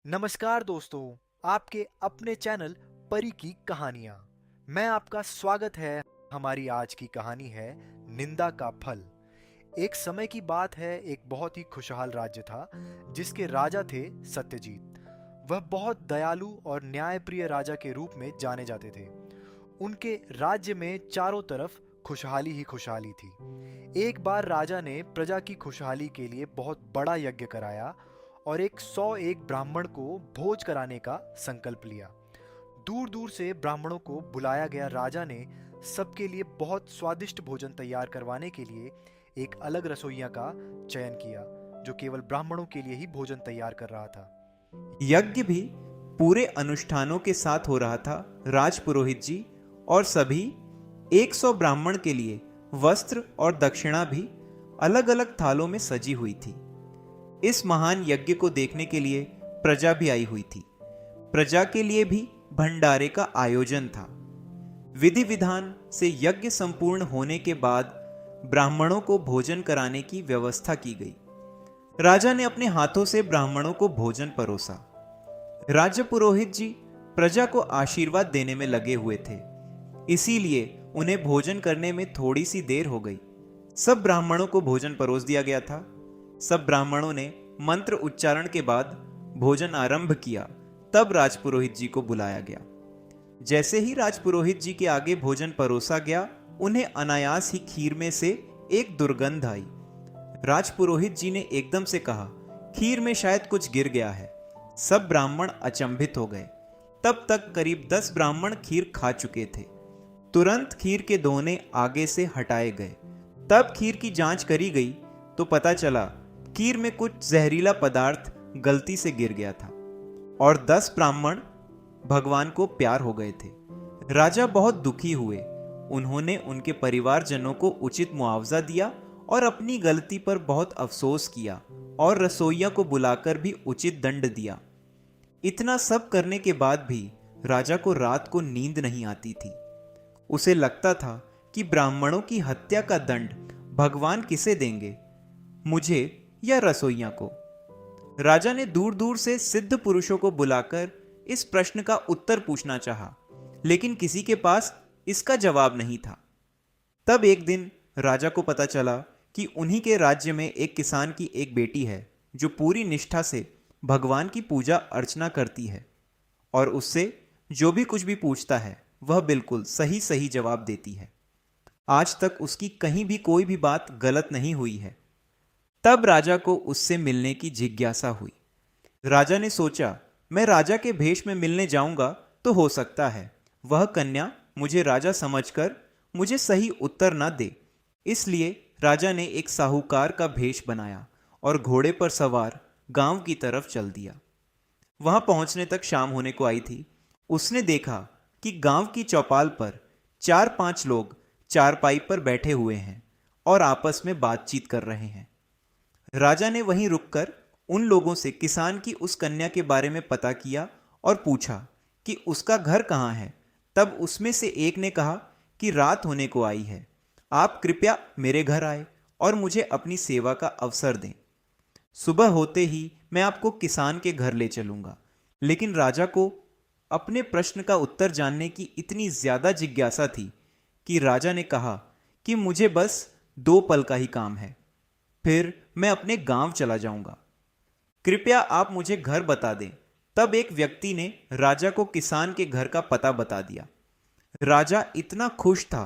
नमस्कार दोस्तों, आपके अपने चैनल परी की कहानियाँ। मैं आपका स्वागत है। हमारी आज की कहानी है निंदा का फल। एक समय की बात है, एक बहुत ही खुशहाल राज्य था जिसके राजा थे सत्यजीत। वह बहुत दयालु और न्यायप्रिय राजा के रूप में जाने जाते थे। उनके राज्य में चारों तरफ खुशहाली ही खुशहाली थी। एक बार राजा ने प्रजा की खुशहाली के लिए बहुत बड़ा यज्ञ कराया और 101 ब्राह्मण को भोज कराने का संकल्प लिया। दूर दूर से ब्राह्मणों को बुलाया गया। राजा ने सबके लिए बहुत स्वादिष्ट भोजन तैयार करवाने के लिए एक अलग रसोइया का चयन किया, जो केवल ब्राह्मणों के लिए ही भोजन तैयार कर रहा था। यज्ञ भी पूरे अनुष्ठानों के साथ हो रहा था। राजपुरोहित जी और सभी 100 ब्राह्मण के लिए वस्त्र और दक्षिणा भी अलग अलग थालों में सजी हुई थी। इस महान यज्ञ को देखने के लिए प्रजा भी आई हुई थी। प्रजा के लिए भी भंडारे का आयोजन था। विधि विधान से यज्ञ संपूर्ण होने के बाद ब्राह्मणों को भोजन कराने की व्यवस्था की गई। राजा ने अपने हाथों से ब्राह्मणों को भोजन परोसा। राज्य पुरोहित जी प्रजा को आशीर्वाद देने में लगे हुए थे, इसीलिए उन्हें भोजन करने में थोड़ी सी देर हो गई। सब ब्राह्मणों को भोजन परोस दिया गया था। सब ब्राह्मणों ने मंत्र उच्चारण के बाद भोजन आरंभ किया। तब राजपुरोहित जी को बुलाया गया। जैसे ही राजपुरोहित जी के आगे भोजन परोसा गया, उन्हें अनायास ही खीर में से एक दुर्गंध आई। राजपुरोहित जी ने एकदम से कहा, खीर में शायद कुछ गिर गया है। सब ब्राह्मण अचंभित हो गए। तब तक करीब 10 ब्राह्मण खीर खा चुके थे। तुरंत खीर के दोने आगे से हटाए गए। तब खीर की जांच करी गई तो पता चला खीर में कुछ जहरीला पदार्थ गलती से गिर गया था और 10 ब्राह्मण भगवान को प्यार हो गए थे। राजा बहुत दुखी हुए। उन्होंने उनके परिवारजनों को उचित मुआवजा दिया और अपनी गलती पर बहुत अफसोस किया और रसोइया को बुलाकर भी उचित दंड दिया। इतना सब करने के बाद भी राजा को रात को नींद नहीं आती थी। उसे लगता था कि ब्राह्मणों की हत्या का दंड भगवान किसे देंगे, मुझे या रसोइया को। राजा ने दूर दूर से सिद्ध पुरुषों को बुलाकर इस प्रश्न का उत्तर पूछना चाहा, लेकिन किसी के पास इसका जवाब नहीं था। तब एक दिन राजा को पता चला कि उन्हीं के राज्य में एक किसान की एक बेटी है जो पूरी निष्ठा से भगवान की पूजा अर्चना करती है और उससे जो भी कुछ भी पूछता है वह बिल्कुल सही सही जवाब देती है। आज तक उसकी कहीं भी कोई भी बात गलत नहीं हुई है। तब राजा को उससे मिलने की जिज्ञासा हुई। राजा ने सोचा, मैं राजा के भेष में मिलने जाऊंगा तो हो सकता है वह कन्या मुझे राजा समझकर मुझे सही उत्तर न दे। इसलिए राजा ने एक साहूकार का भेष बनाया और घोड़े पर सवार गांव की तरफ चल दिया। वहां पहुंचने तक शाम होने को आई थी। उसने देखा कि गांव की चौपाल पर 4-5 लोग चारपाई पर बैठे हुए हैं और आपस में बातचीत कर रहे हैं। राजा ने वहीं रुककर उन लोगों से किसान की उस कन्या के बारे में पता किया और पूछा कि उसका घर कहाँ है। तब उसमें से एक ने कहा कि रात होने को आई है, आप कृपया मेरे घर आए और मुझे अपनी सेवा का अवसर दें। सुबह होते ही मैं आपको किसान के घर ले चलूंगा। लेकिन राजा को अपने प्रश्न का उत्तर जानने की इतनी ज्यादा जिज्ञासा थी कि राजा ने कहा कि मुझे बस 2 पल का ही काम है, फिर मैं अपने गांव चला जाऊंगा। कृपया आप मुझे घर बता दें। तब एक व्यक्ति ने राजा को किसान के घर का पता बता दिया। राजा इतना खुश था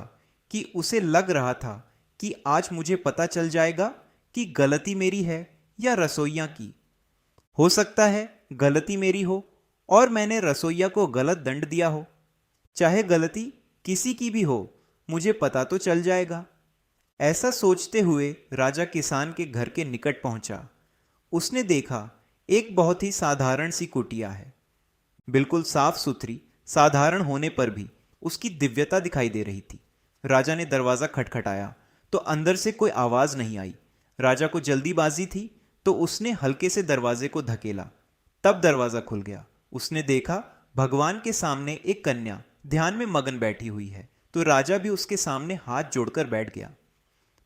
कि उसे लग रहा था कि आज मुझे पता चल जाएगा कि गलती मेरी है या रसोइया की। हो सकता है गलती मेरी हो और मैंने रसोइया को गलत दंड दिया हो। चाहे गलती किसी की भी हो, मुझे पता तो चल जाएगा। ऐसा सोचते हुए राजा किसान के घर के निकट पहुंचा। उसने देखा एक बहुत ही साधारण सी कुटिया है। बिल्कुल साफ सुथरी, साधारण होने पर भी उसकी दिव्यता दिखाई दे रही थी। राजा ने दरवाजा खटखटाया तो अंदर से कोई आवाज नहीं आई। राजा को जल्दीबाजी थी तो उसने हल्के से दरवाजे को धकेला। तब दरवाजा खुल गया। उसने देखा भगवान के सामने एक कन्या ध्यान में मगन बैठी हुई है, तो राजा भी उसके सामने हाथ जोड़कर बैठ गया।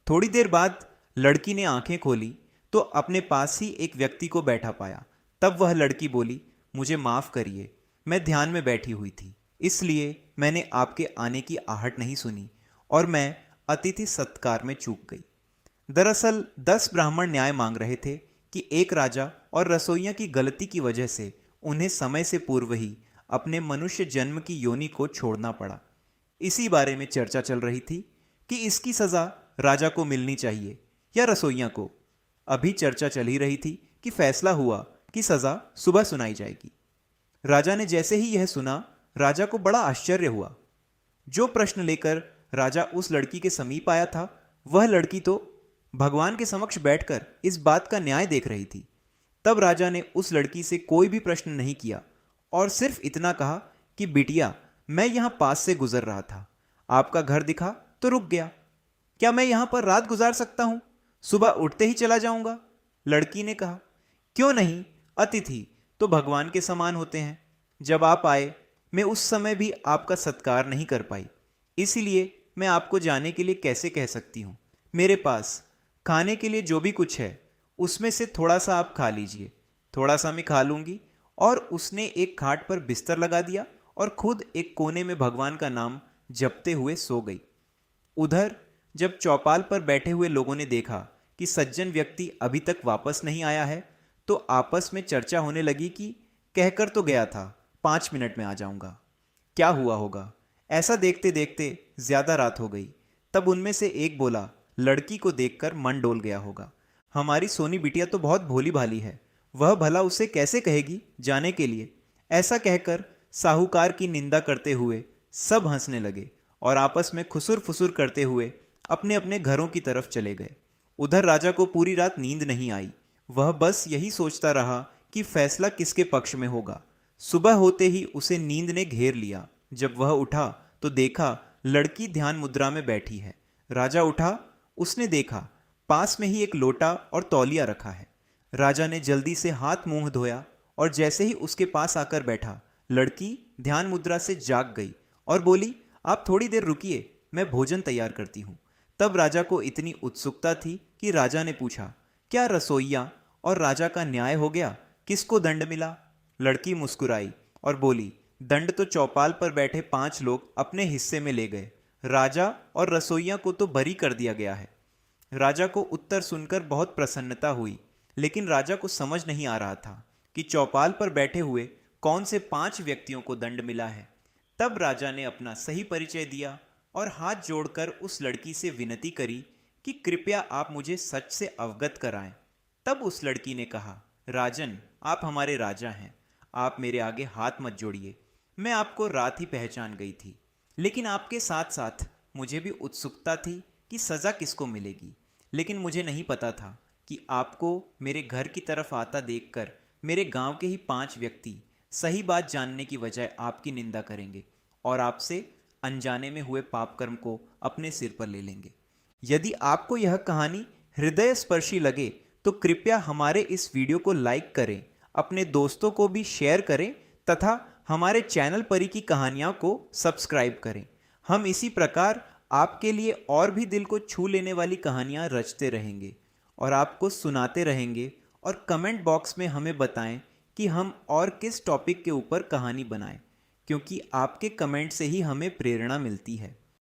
थोड़ी देर बाद लड़की ने आंखें खोली तो अपने पास ही एक व्यक्ति को बैठा पाया। तब वह लड़की बोली, मुझे माफ़ करिए, मैं ध्यान में बैठी हुई थी, इसलिए मैंने आपके आने की आहट नहीं सुनी और मैं अतिथि सत्कार में चूक गई। दरअसल 10 ब्राह्मण न्याय मांग रहे थे कि एक राजा और रसोइया की गलती की वजह से उन्हें समय से पूर्व ही अपने मनुष्य जन्म की योनि को छोड़ना पड़ा। इसी बारे में चर्चा चल रही थी कि इसकी सज़ा राजा को मिलनी चाहिए या रसोइया को। अभी चर्चा चल ही रही थी कि फैसला हुआ कि सज़ा सुबह सुनाई जाएगी। राजा ने जैसे ही यह सुना, राजा को बड़ा आश्चर्य हुआ। जो प्रश्न लेकर राजा उस लड़की के समीप आया था, वह लड़की तो भगवान के समक्ष बैठकर इस बात का न्याय देख रही थी। तब राजा ने उस लड़की से कोई भी प्रश्न नहीं किया और सिर्फ इतना कहा कि बिटिया, मैं यहां पास से गुजर रहा था, आपका घर दिखा तो रुक गया। क्या मैं यहां पर रात गुजार सकता हूं? सुबह उठते ही चला जाऊंगा। लड़की ने कहा, क्यों नहीं, अतिथि तो भगवान के समान होते हैं। जब आप आए, मैं उस समय भी आपका सत्कार नहीं कर पाई, इसीलिए मैं आपको जाने के लिए कैसे कह सकती हूँ। मेरे पास खाने के लिए जो भी कुछ है, उसमें से थोड़ा सा आप खा लीजिए, थोड़ा सा मैं खा लूँगी। और उसने एक खाट पर बिस्तर लगा दिया और खुद एक कोने में भगवान का नाम जपते हुए सो गई। उधर जब चौपाल पर बैठे हुए लोगों ने देखा कि सज्जन व्यक्ति अभी तक वापस नहीं आया है, तो आपस में चर्चा होने लगी कि कहकर तो गया था 5 मिनट में आ जाऊंगा, क्या हुआ होगा। ऐसा देखते देखते ज्यादा रात हो गई। तब उनमें से एक बोला, लड़की को देखकर मन डोल गया होगा, हमारी सोनी बिटिया तो बहुत भोली भाली है, वह भला उसे कैसे कहेगी जाने के लिए। ऐसा कहकर साहूकार की निंदा करते हुए सब हंसने लगे और आपस में खुसुर फुसुर करते हुए अपने अपने घरों की तरफ चले गए। उधर राजा को पूरी रात नींद नहीं आई। वह बस यही सोचता रहा कि फैसला किसके पक्ष में होगा। सुबह होते ही उसे नींद ने घेर लिया। जब वह उठा तो देखा लड़की ध्यान मुद्रा में बैठी है। राजा उठा, उसने देखा पास में ही एक लोटा और तौलिया रखा है। राजा ने जल्दी से हाथ मुंह धोया और जैसे ही उसके पास आकर बैठा, लड़की ध्यान मुद्रा से जाग गई और बोली, आप थोड़ी देर रुकिए, मैं भोजन तैयार करती हूँ। तब राजा को इतनी उत्सुकता थी कि राजा ने पूछा, क्या रसोइया और राजा का न्याय हो गया? किसको दंड मिला? लड़की मुस्कुराई और बोली, दंड तो चौपाल पर बैठे 5 लोग अपने हिस्से में ले गए, राजा और रसोइया को तो बरी कर दिया गया है। राजा को उत्तर सुनकर बहुत प्रसन्नता हुई, लेकिन राजा को समझ नहीं आ रहा था कि चौपाल पर बैठे हुए कौन से 5 व्यक्तियों को दंड मिला है। तब राजा ने अपना सही परिचय दिया और हाथ जोड़कर उस लड़की से विनती करी कि कृपया आप मुझे सच से अवगत कराएं। तब उस लड़की ने कहा, राजन, आप हमारे राजा हैं, आप मेरे आगे हाथ मत जोड़िए। मैं आपको रात ही पहचान गई थी, लेकिन आपके साथ साथ मुझे भी उत्सुकता थी कि सज़ा किसको मिलेगी। लेकिन मुझे नहीं पता था कि आपको मेरे घर की तरफ आता देखकर मेरे गांव के ही 5 व्यक्ति सही बात जानने की बजाय आपकी निंदा करेंगे और आपसे अनजाने में हुए पाप कर्म को अपने सिर पर ले लेंगे। यदि आपको यह कहानी हृदय स्पर्शी लगे तो कृपया हमारे इस वीडियो को लाइक करें, अपने दोस्तों को भी शेयर करें तथा हमारे चैनल परी की कहानियों को सब्सक्राइब करें। हम इसी प्रकार आपके लिए और भी दिल को छू लेने वाली कहानियाँ रचते रहेंगे और आपको सुनाते रहेंगे। और कमेंट बॉक्स में हमें बताएं कि हम और किस टॉपिक के ऊपर कहानी बनाएं, क्योंकि आपके कमेंट से ही हमें प्रेरणा मिलती है।